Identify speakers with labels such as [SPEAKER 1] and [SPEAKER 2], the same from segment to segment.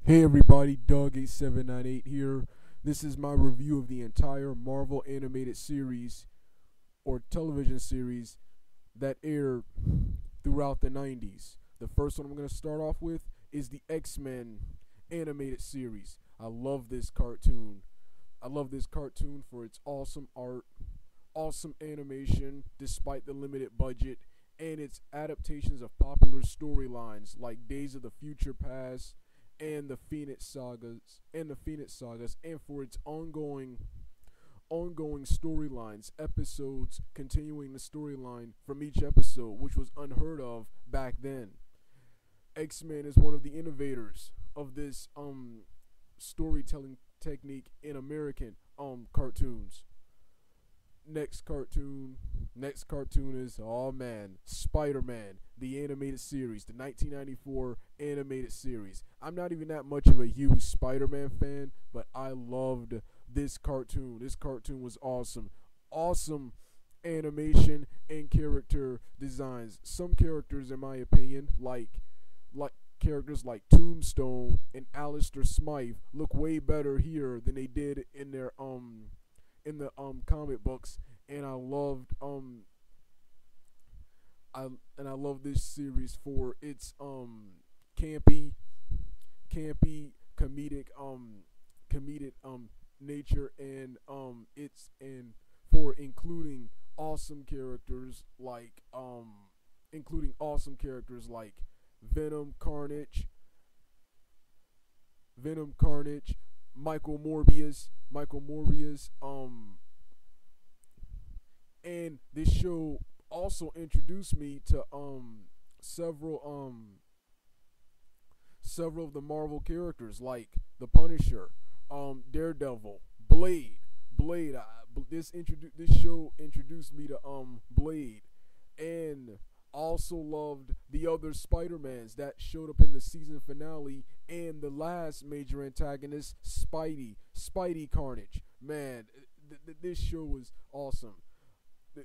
[SPEAKER 1] Hey everybody, Doug8798 here. This is my review of the entire Marvel animated series or television series that aired throughout the 90s. The first one I'm going to start off with is the X-Men animated series. I love this cartoon. I love this cartoon for its awesome art, awesome animation despite the limited budget, and its adaptations of popular storylines like Days of the Future Past and the Phoenix Sagas, and for its ongoing storylines, episodes continuing the storyline from each episode, which was unheard of back then. X-Men is one of the innovators of this storytelling technique in American cartoons. Next cartoon is, oh man, Spider-Man, the animated series, the 1994 animated series. I'm not even that much of a huge Spider-Man fan, but I loved this cartoon. This cartoon was awesome. Awesome animation and character designs. Some characters, in my opinion, like characters like Tombstone and Alistair Smythe, look way better here than they did in their in the comic books, and I loved I love this series for its campy comedic nature, and and for including awesome characters like Venom, Carnage, Michael Morbius, and this show also introduced me to several of the Marvel characters like the Punisher, Daredevil, Blade. This show introduced me to Blade, and also loved the other Spider-Mans that showed up in the season finale, and the last major antagonist, Spidey Carnage. Man, this show was awesome.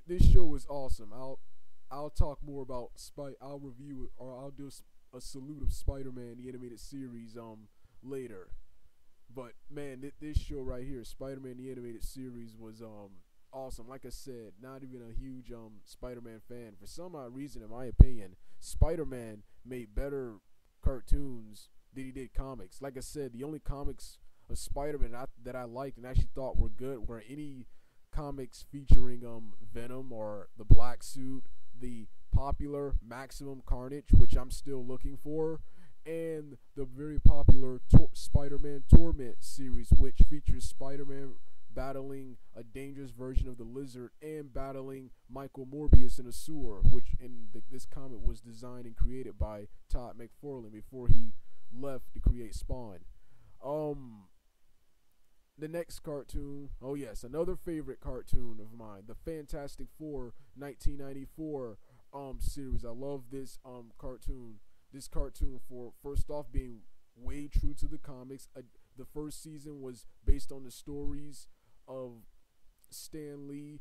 [SPEAKER 1] This show was awesome. I'll talk more about I'll review it, or I'll do a salute of Spider-Man the animated series later. But man, this show right here, Spider-Man the animated series, was awesome. Like I said, not even a huge Spider-Man fan. For some odd reason, in my opinion, Spider-Man made better cartoons than he did comics. Like I said, the only comics of Spider-Man that I liked and actually thought were good were any comics featuring Venom or the Black Suit, the popular Maximum Carnage, which I'm still looking for, and the very popular Spider-Man Torment series, which features Spider-Man battling a dangerous version of the Lizard and battling Michael Morbius in a sewer, which this comic was designed and created by Todd McFarlane before he left to create Spawn. The next cartoon, oh yes, another favorite cartoon of mine, the Fantastic Four 1994 series. I love this cartoon. This cartoon, for first off being way true to the comics. The first season was based on the stories of Stan Lee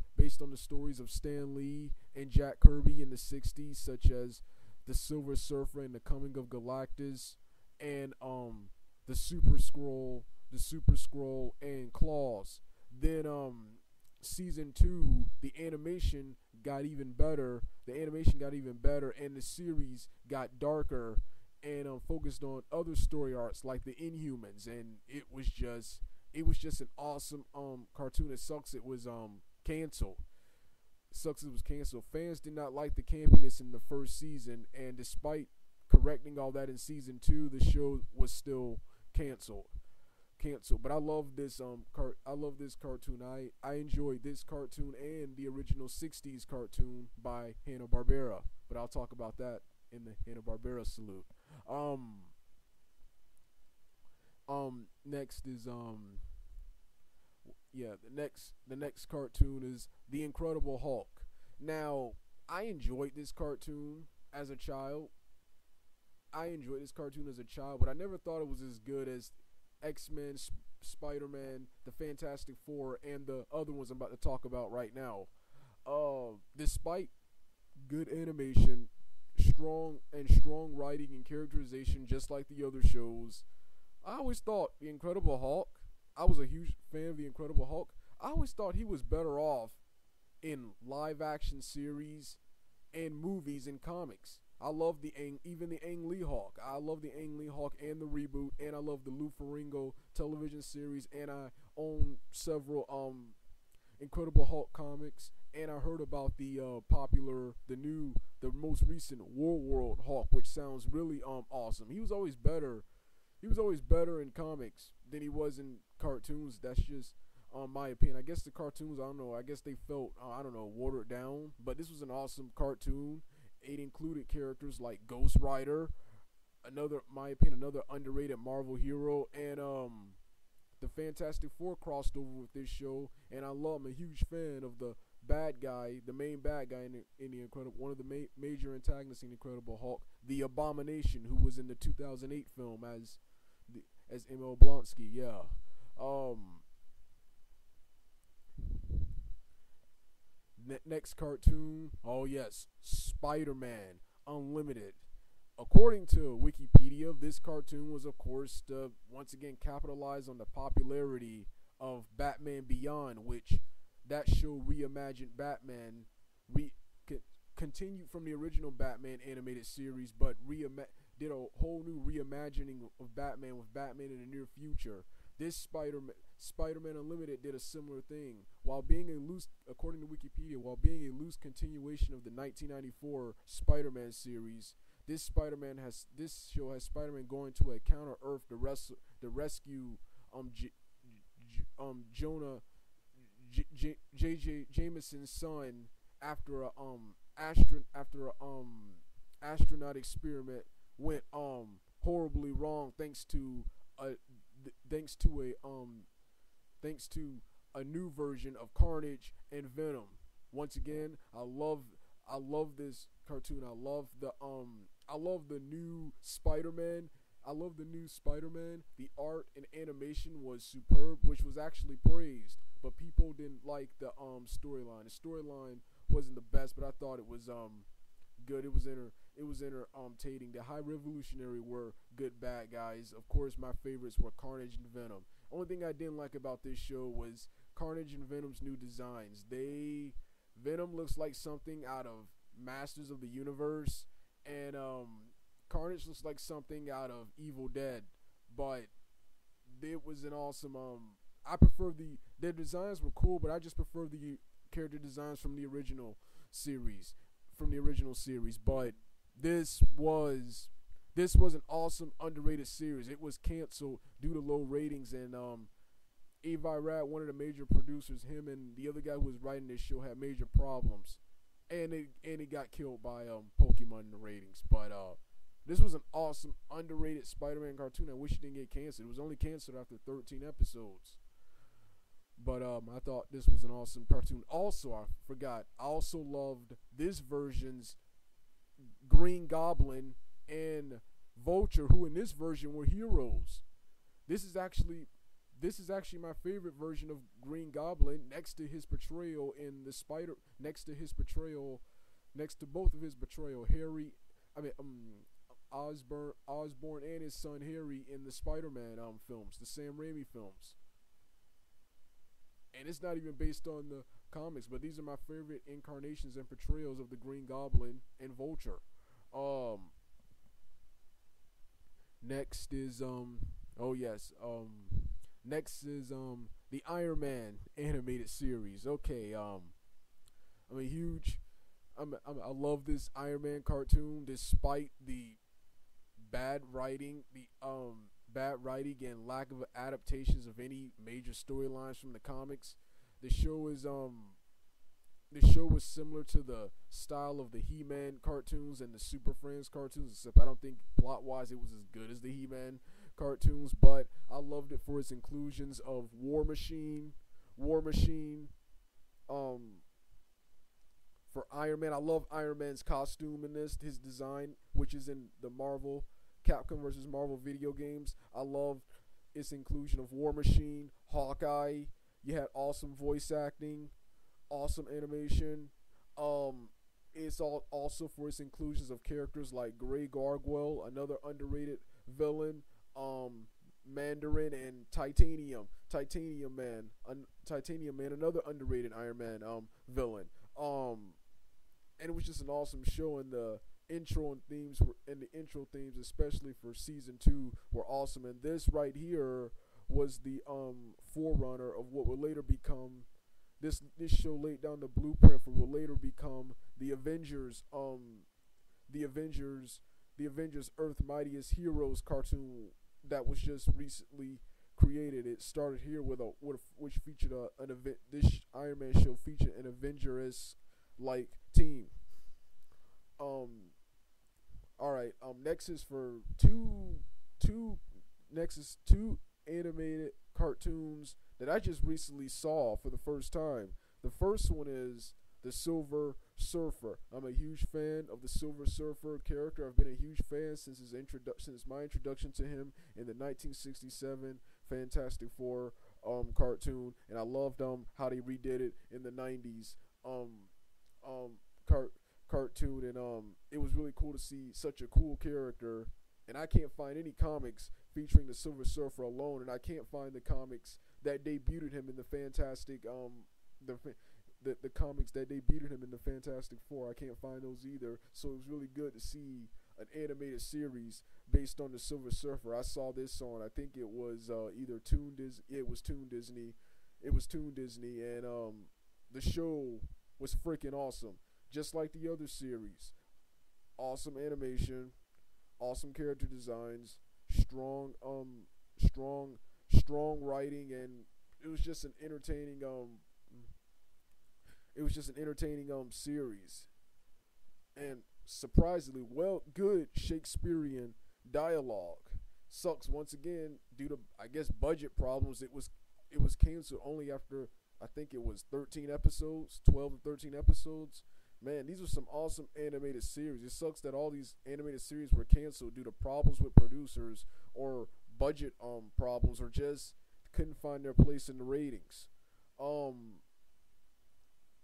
[SPEAKER 1] and Jack Kirby in the 60s, such as the Silver Surfer and the Coming of Galactus, and the Super Skrull and Claws. Then season 2, the animation got even better. And the series got darker and focused on other story arcs like the Inhumans, and it was just an awesome cartoon. It sucks it was canceled. Fans did not like the campiness in the first season, and despite correcting all that in season 2, the show was still canceled. But I love this cartoon. I enjoyed this cartoon and the original 60s cartoon by Hanna-Barbera, but I'll talk about that in the Hanna-Barbera salute. Next is the next cartoon is The Incredible Hulk. Now, I enjoyed this cartoon as a child. But I never thought it was as good as X-Men, Spider-Man, the Fantastic Four, and the other ones I'm about to talk about right now. Despite good animation, strong writing and characterization, just like the other shows, I always thought the Incredible Hulk. I was a huge fan of the Incredible Hulk. I always thought he was better off in live action series and movies and comics. I love even the Ang Lee Hulk. I love the Ang Lee Hulk and the reboot, and I love the Lou Ferrigno television series, and I own several Incredible Hulk comics, and I heard about the the most recent War World Hulk, which sounds really awesome. He was always better. He was always better in comics than he was in cartoons. That's just my opinion. I guess the cartoons, I don't know. I guess they felt I don't know, watered down. But this was an awesome cartoon. It included characters like Ghost Rider, my opinion, another underrated Marvel hero, and the Fantastic Four crossed over with this show, and I'm a huge fan of the bad guy, the main bad guy in the Incredible, one of the major antagonists in the Incredible Hulk, the Abomination, who was in the 2008 film as M.L. Blonsky. Yeah. Next cartoon. Oh yes, Spider-Man Unlimited. According to Wikipedia, this cartoon was, of course, to once again capitalize on the popularity of Batman Beyond, which that show reimagined Batman, continued from the original Batman animated series, but did a whole new reimagining of Batman with Batman in the near future. This Spider-Man Unlimited did a similar thing, according to Wikipedia, while being a loose continuation of the 1994 Spider-Man series. This show has Spider-Man going to a counter Earth to rescue Jonah J.J. Jameson's son after a astronaut experiment went horribly wrong thanks to a new version of Carnage and Venom. Once again, I love this cartoon. I love the new Spider-Man. The art and animation was superb, which was actually praised, but people didn't like the storyline. The storyline wasn't the best, but I thought it was good. It was entertaining. The High Revolutionary were good bad guys. Of course, my favorites were Carnage and Venom. Only thing I didn't like about this show was Carnage and Venom's new designs. Venom looks like something out of Masters of the Universe, and Carnage looks like something out of Evil Dead. But it was an awesome. I prefer their designs were cool, but I just prefer the character designs from the original series. But this was an awesome underrated series. It was canceled due to low ratings, and Avi Arad, one of the major producers, him and the other guy who was writing this show had major problems, and it got killed by Pokemon in the ratings. But this was an awesome underrated Spider-Man cartoon. I wish it didn't get canceled. It was only canceled after 13 episodes. But I thought this was an awesome cartoon. Also, I forgot, I also loved this version's Green Goblin and Vulture, who in this version were heroes. This is actually my favorite version of Green Goblin, next to both of his betrayal, Osborn and his son Harry in the Spider-Man films, the Sam Raimi films. And it's not even based on the comics, but these are my favorite incarnations and portrayals of the Green Goblin and Vulture. Next is the Iron Man animated series. Okay, I love this Iron Man cartoon despite the bad writing, and lack of adaptations of any major storylines from the comics. The show was similar to the style of the He-Man cartoons and the Super Friends cartoons, except I don't think plot-wise it was as good as the He-Man cartoons, but I loved it for its inclusions of War Machine, for Iron Man. I love Iron Man's costume in this, his design, which is in the Capcom versus Marvel video games. I love its inclusion of War Machine, Hawkeye. You had awesome voice acting, awesome animation. It's also for its inclusions of characters like Grey Gargoyle, another underrated villain. Mandarin, and Titanium Man, another underrated Iron Man villain. And it was just an awesome show, and the intro themes, especially for season 2, were awesome. And this right here was the forerunner of what would later become this show laid down the blueprint for what will later become the Avengers the Avengers the Avengers Earth Mightiest Heroes cartoon that was just recently created. It started here which featured an event. This Iron Man show featured an Avengers like team. All right. Next is for two animated cartoons that I just recently saw for the first time. The first one is the Silver Surfer. I'm a huge fan of the Silver Surfer character. I've been a huge fan since my introduction to him in the 1967 Fantastic Four cartoon, and I loved how they redid it in the 90s cartoon, and it was really cool to see such a cool character. And I can't find any comics featuring the Silver Surfer alone, and I can't find the comics that debuted him in the Fantastic the comics that debuted him in the Fantastic Four. I can't find those either. So it was really good to see an animated series based on the Silver Surfer. I saw this on, I think it was either Toon Disney. It was Toon Disney. And the show was freaking awesome, just like the other series. Awesome animation, awesome character designs, strong writing, and it was just an entertaining series, and surprisingly good Shakespearean dialogue. Sucks once again due to, I guess, budget problems. It was canceled only after, I think it was 12 or 13 episodes. Man, these are some awesome animated series. It sucks that all these animated series were canceled due to problems with producers or budget problems, or just couldn't find their place in the ratings.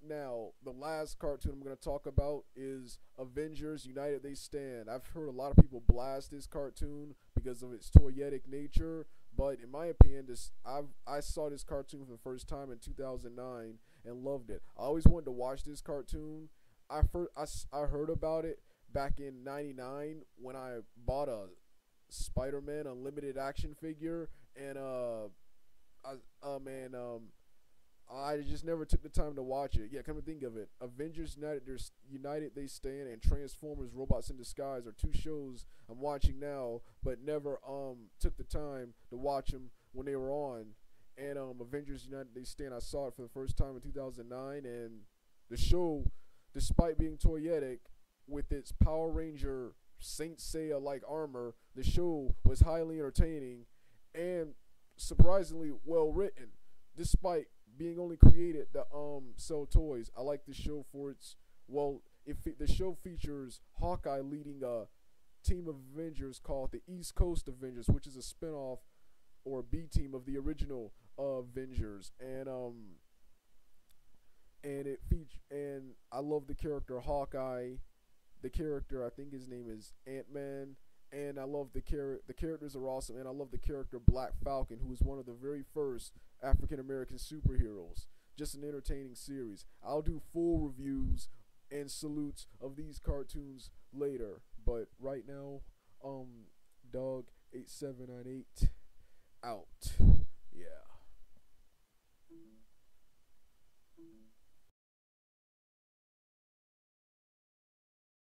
[SPEAKER 1] Now, the last cartoon I'm going to talk about is Avengers United They Stand. I've heard a lot of people blast this cartoon because of its toyetic nature, but in my opinion, I saw this cartoon for the first time in 2009 and loved it. I always wanted to watch this cartoon. I heard about it back in '99 when I bought a Spider-Man Unlimited action figure, and I just never took the time to watch it. Yeah, come to think of it, Avengers United They Stand and Transformers Robots in Disguise are two shows I'm watching now, but never took the time to watch them when they were on. And Avengers United They Stand, I saw it for the first time in 2009, and the show, despite being toyetic with its Power Ranger Saint Seiya like armor, the show was highly entertaining and surprisingly well written, despite being only created to sell toys. I like the show for the show features Hawkeye leading a team of Avengers called the East Coast Avengers, which is a spinoff or B team of the original Avengers, and I love the character Hawkeye. The character, I think his name is Ant-Man, and I love the characters are awesome, and I love the character Black Falcon, who is one of the very first African American superheroes. Just an entertaining series. I'll do full reviews and salutes of these cartoons later, but right now, Dog 8798 out.